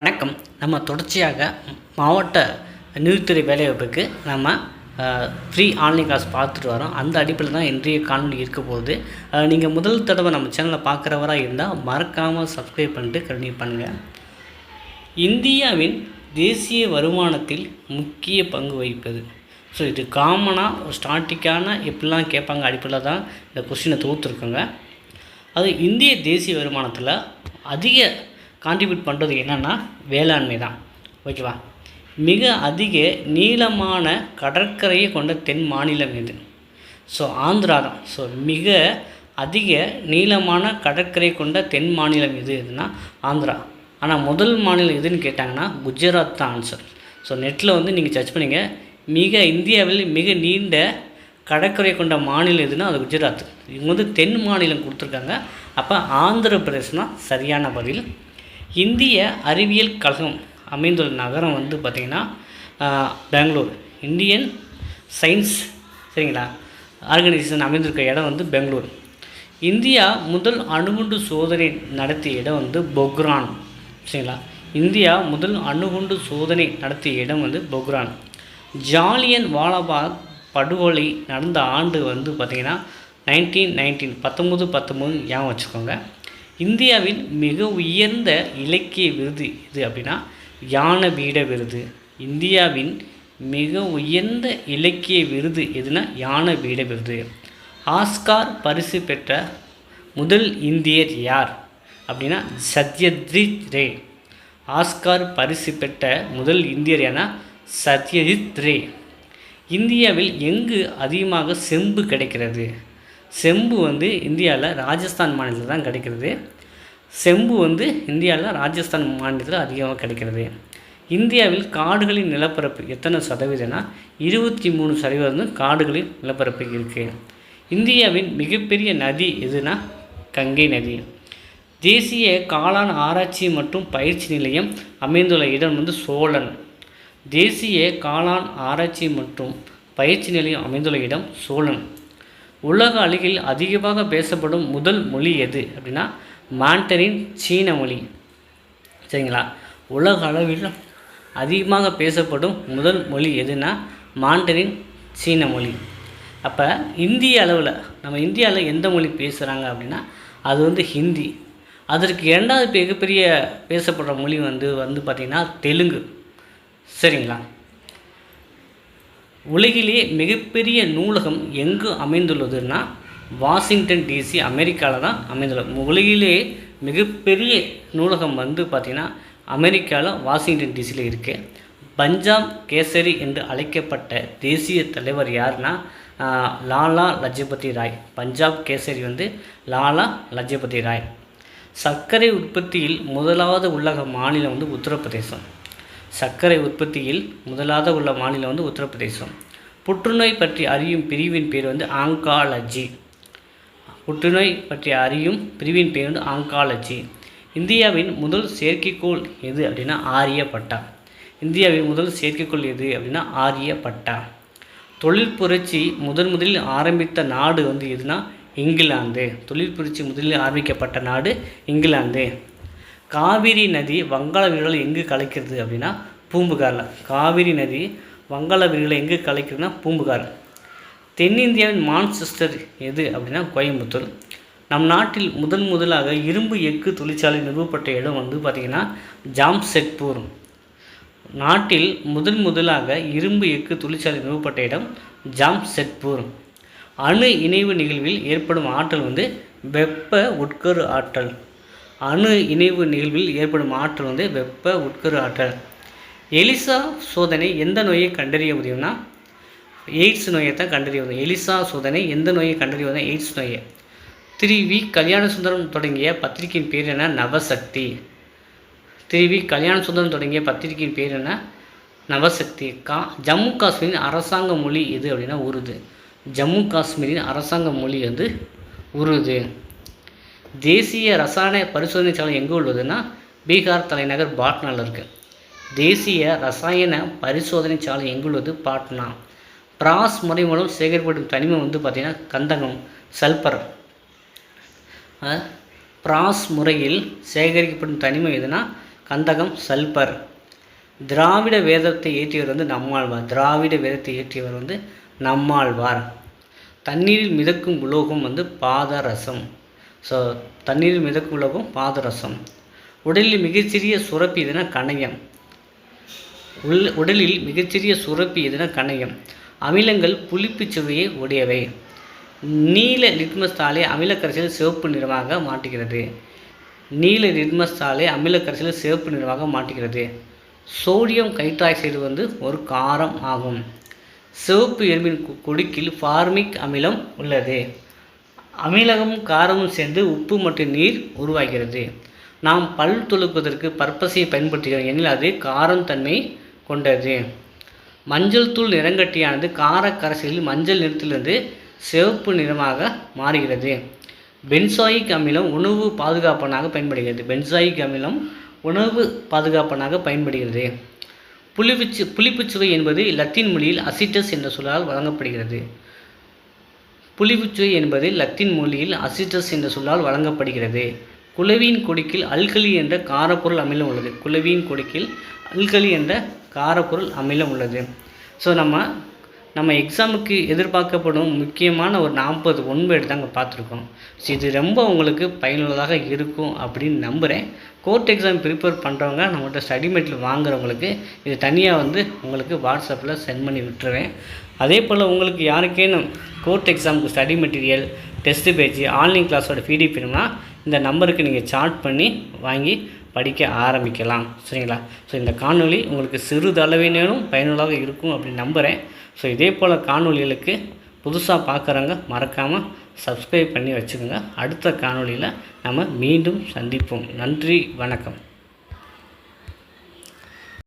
வணக்கம். நம்ம தொடர்ச்சியாக மாவட்ட நிதித்துறை வேலைவாய்ப்புக்கு நம்ம ஃப்ரீ ஆன்லைன் கிளாஸ் பார்த்துட்டு வரோம். அந்த அடிப்படையில் தான் இன்றைய காணொலி இருக்க போகுது. நீங்கள் முதல் தடவை நம்ம சேனலில் பார்க்குறவராக இருந்தால் மறக்காமல் சப்ஸ்கிரைப் பண்ணிட்டு கண்டினியூ பண்ணுங்கள். இந்தியாவின் தேசிய வருமானத்தில் முக்கிய பங்கு வகிப்பது. ஸோ இது காமனாக ஒரு ஸ்டாட்டிக்கான எப்படிலாம் கேட்பாங்க அடிப்படையில் தான் இந்த கொஸ்டினை தொகுத்துருக்கோங்க. அது இந்திய தேசிய வருமானத்தில் அதிக கான்ட்ரிபியூட் பண்ணுறது என்னென்னா வேளாண்மை தான். ஓகேவா? மிக அதிக நீளமான கடற்கரையை கொண்ட தென் மாநிலம் எது? ஸோ ஆந்திரா தான். ஸோ மிக அதிக நீளமான கடற்கரை கொண்ட தென் மாநிலம் எதுனா ஆந்திரா. ஆனால் முதல் மாநிலம் எதுன்னு கேட்டாங்கன்னா குஜராத் தான் ஆன்சர். ஸோ நெட்டில் நீங்கள் சர்ச் பண்ணிங்க, இந்தியாவில் மிக நீண்ட கடற்கரை கொண்ட மாநிலம் எதுனா அது குஜராத். இவங்க தென் மாநிலம் கொடுத்துருக்காங்க. அப்போ ஆந்திர பிரதேசம் தான் சரியான பதில். இந்திய அறிவியல் கழகம் அமைந்துள்ள நகரம் பார்த்திங்கன்னா பெங்களூர். இந்தியன் சயின்ஸ் சரிங்களா ஆர்கனைசேஷன் அமைந்திருக்க இடம் பெங்களூர். இந்தியா முதல் அணுகுண்டு சோதனை நடத்திய இடம் பொக்ரான். சரிங்களா, இந்தியா முதல் அணுகுண்டு சோதனை நடத்திய இடம் பொக்ரான். ஜாலியன் வாலாபாக் படுகொலை நடந்த ஆண்டு பார்த்திங்கன்னா 1919 ஞாபகம் வச்சுக்கோங்க. இந்தியாவின் மிக உயர்ந்த இலக்கிய விருது எது அப்படின்னா ஞானபீட விருது. இந்தியாவின் மிக உயர்ந்த இலக்கிய விருது எதுனா ஞானபீட விருது. ஆஸ்கார் பரிசு பெற்ற முதல் இந்தியர் யார் அப்படின்னா சத்யஜித் ரே. ஆஸ்கார் பரிசு பெற்ற முதல் இந்தியர் ஏன்னா சத்யஜித் ரே. இந்தியாவில் எங்கு அதிகமாக செம்பு கிடைக்கிறது? செம்பு இந்தியாவில் ராஜஸ்தான் மாநிலத்தில் தான் கிடைக்கிறது. செம்பு இந்தியாவில் ராஜஸ்தான் மாநிலத்தில் அதிகமாக கிடைக்கிறது. இந்தியாவில் காடுகளின் நிலப்பரப்பு எத்தனை சதவீதம்னா 23% காடுகளின் நிலப்பரப்பு இருக்குது. இந்தியாவின் மிகப்பெரிய நதி எதுனா கங்கை நதி. தேசிய காளான் ஆராய்ச்சி மற்றும் பயிற்சி நிலையம் அமைந்துள்ள இடம் சோழன். தேசிய காளான் ஆராய்ச்சி மற்றும் பயிற்சி நிலையம் அமைந்துள்ள இடம் சோழன். உலக அளவில் அதிகமாக பேசப்படும் முதல் மொழி எது அப்படின்னா மாண்டரின் சீன மொழி. சரிங்களா, உலக அளவில் அதிகமாக பேசப்படும் முதல் மொழி எதுனா மாண்டரின் சீன மொழி. அப்போ இந்திய அளவில் நம்ம இந்தியாவில் எந்த மொழி பேசுகிறாங்க அப்படின்னா அது ஹிந்தி. அதற்கு இரண்டாவது மிகப்பெரிய பேசப்படுற மொழி பார்த்திங்கன்னா தெலுங்கு. சரிங்களா, உலகிலே மிகப்பெரிய நூலகம் எங்கு அமைந்துள்ளதுன்னா வாஷிங்டன் டிசி அமெரிக்காவில் தான் அமைந்துள்ளது. உலகிலே மிகப்பெரிய நூலகம் பார்த்திங்கன்னா அமெரிக்காவில் வாஷிங்டன் டிசியில் இருக்குது. பஞ்சாப் கேசரி என்று அழைக்கப்பட்ட தேசிய தலைவர் யாருன்னா லாலா லஜபதி ராய். பஞ்சாப் கேசரி லாலா லஜபதி ராய். சர்க்கரை உற்பத்தியில் முதலாவது உள்ள மாநிலம் உத்தரப்பிரதேசம். சர்க்கரை உற்பத்தியில் முதலாவது உள்ள மாநிலம் உத்தரப்பிரதேசம். புற்றுநோய் பற்றி அறியும் பிரிவின் பேர் ஆங்காலஜி. புற்றுநோய் பற்றி அறியும் பிரிவின் பேர் ஆங்காலஜி. இந்தியாவின் முதல் செயற்கைக்கோள் எது அப்படின்னா ஆரியப்பட்டா. இந்தியாவின் முதல் செயற்கைக்கோள் எது அப்படின்னா ஆரியப்பட்டா. தொழிற்புரட்சி முதலில் ஆரம்பித்த நாடு எதுனா இங்கிலாந்து. தொழிற்புரட்சி முதலில் ஆரம்பிக்கப்பட்ட நாடு இங்கிலாந்து. காவிரி நதி வங்காள விரிகுடாவில் எங்கு கலக்கிறது அப்படின்னா பூம்புகாரில். காவிரி நதி வங்காள விரிகுடாவில் எங்கு கலக்கிறதுனா பூம்புகார். தென்னிந்தியாவின் மான்செஸ்டர் எது அப்படின்னா கோயம்புத்தூர். நம் நாட்டில் முதலாக இரும்பு எஃகு தொழிற்சாலை நிறுவப்பட்ட இடம் பார்த்திங்கன்னா ஜாம்ஷெட்பூர். நாட்டில் முதலாக இரும்பு எஃகு தொழிற்சாலை நிறுவப்பட்ட இடம் ஜாம்ஷெட்பூர். அணு இணைவு நிகழ்வில் ஏற்படும் ஆற்றல் வெப்ப உட்கரு ஆற்றல். அணு இணைவு நிகழ்வில் ஏற்படும் ஆற்றல் வெப்ப உட்கரு ஆற்றல். எலிசா சோதனை எந்த நோயை கண்டறிய முடியும்னா எய்ட்ஸ் நோயை தான் கண்டறிய முடியும். எலிசா சோதனை எந்த நோயை கண்டறிய முடியும்? எய்ட்ஸ் நோயை. திரு வி கல்யாணசுந்தரம் தொடங்கிய பத்திரிகையின் பேர் என்ன? நவசக்தி. திரு வி கல்யாணசுந்தரம் தொடங்கிய பத்திரிகையின் பேர் என்ன? நவசக்தி. ஜம்மு காஷ்மீரின் அரசாங்க மொழி எது அப்படின்னா உருது. ஜம்மு காஷ்மீரின் அரசாங்க மொழி உருது. தேசிய ரசாயன பரிசோதனை சாலை எங்கே உள்ளதுன்னா பீகார் தலைநகர் பாட்னாவில் இருக்குது. தேசிய ரசாயன பரிசோதனை சாலை எங்குள்ளது? பாட்னா. பிராஸ் முறை மூலம் சேகரிக்கப்படும் தனிமம் பார்த்திங்கன்னா கந்தகம், சல்பர். பிராஸ் முறையில் சேகரிக்கப்படும் தனிமம் எதுனா கந்தகம், சல்பர். திராவிட வேதத்தை இயற்றியவர் வந்து நம்மாழ்வார். திராவிட வேதத்தை இயற்றியவர் வந்து நம்மாழ்வார். தண்ணீரில் மிதக்கும் உலோகம் வந்து பாதரசம். ஸோ தண்ணீரில் மிதக்கும் உலோகம் பாதரசம். உடலில் மிகச்சிறிய சுரப்பி எதுனா கணையம். உடலில் மிகச்சிறிய சுரப்பி எதுனா கணையம். அமிலங்கள் புளிப்பு சுவையை உடையவை. நீல லிட்மஸ் தாளை அமிலக்கரைசலில் சிவப்பு நிறமாக மாற்றுகிறது. நீல லிட்மஸ் தாளை அமிலக்கரைசலில் சிவப்பு நிறமாக மாற்றுகிறது. சோடியம் ஹைட்ராக்சைடு வந்து ஒரு காரம் ஆகும். சிவப்பு எறும்பின் குடுக்கில் ஃபார்மிக் அமிலம் உள்ளது. அமிலமும் காரமும் சேர்ந்து உப்பு மற்றும் நீர் உருவாகிறது. நாம் பல் துலக்குவதற்கு பற்பசையை பயன்படுத்துகிறோம் எனில் அது காரம் தன்மை கொண்டது. மஞ்சள் தூள் நிறங்கட்டியானது காரக்கரைசலில் மஞ்சள் நிறத்திலிருந்து சிவப்பு நிறமாக மாறுகிறது. பென்சாயிக் அமிலம் உணவு பாதுகாப்பனாக பயன்படுகிறது. பென்சாயிக் அமிலம் உணவு பாதுகாப்பனாக பயன்படுகிறது. புளிப்புச்சுவை என்பது லத்தீன் மொழியில் அசிட்டஸ் என்ற சொல்லால் வழங்கப்படுகிறது. புளிப்புச்சுவை என்பது லத்தீன் மொழியில் அசிட்டஸ் என்ற சொல்லால் வழங்கப்படுகிறது. குளவியின் கொடிக்கில் அல்கலி என்ற காரப்பொருள் அமிலம் உள்ளது. குளவியின் கொடிக்கில் அல்கலி என்ற காரப்பொருள் அமிலம் உள்ளது. ஸோ நம்ம எக்ஸாமுக்கு எதிர்பார்க்கப்படும் முக்கியமான ஒரு 40 ஒன்வேர்டு தாங்க பார்த்துருக்கோம். ஸோ இது ரொம்ப உங்களுக்கு பயனுள்ளதாக இருக்கும் அப்படின்னு நம்புகிறேன். கோர்ட் எக்ஸாம் ப்ரிப்பேர் பண்ணுறவங்க நம்மகிட்ட ஸ்டடி மெட்டீரியல் வாங்குறவங்களுக்கு இது தனியாக வந்து உங்களுக்கு வாட்ஸ்அப்பில் சென்ட் பண்ணி விட்டுருவேன். அதே போல் உங்களுக்கு யாருக்கேனும் கோர்ட் எக்ஸாமுக்கு study material, test page, online கிளாஸோட பிடிஎஃப் வேணும்னா இந்த நம்பருக்கு நீங்கள் சார்ட் பண்ணி வாங்கி படிக்க ஆரம்பிக்கலாம். சரிங்களா? ஸோ இந்த காணொளி உங்களுக்கு சிறிதளவினேனும் பயனுள்ளதாக இருக்கும் அப்படின்னு நம்புகிறேன். ஸோ இதே போல் காணொளிகளுக்கு புதுசாக பார்க்குறவங்க மறக்காமல் சப்ஸ்கிரைப் பண்ணி வச்சுக்கோங்க. அடுத்த காணொளியில் நம்ம மீண்டும் சந்திப்போம். நன்றி, வணக்கம்.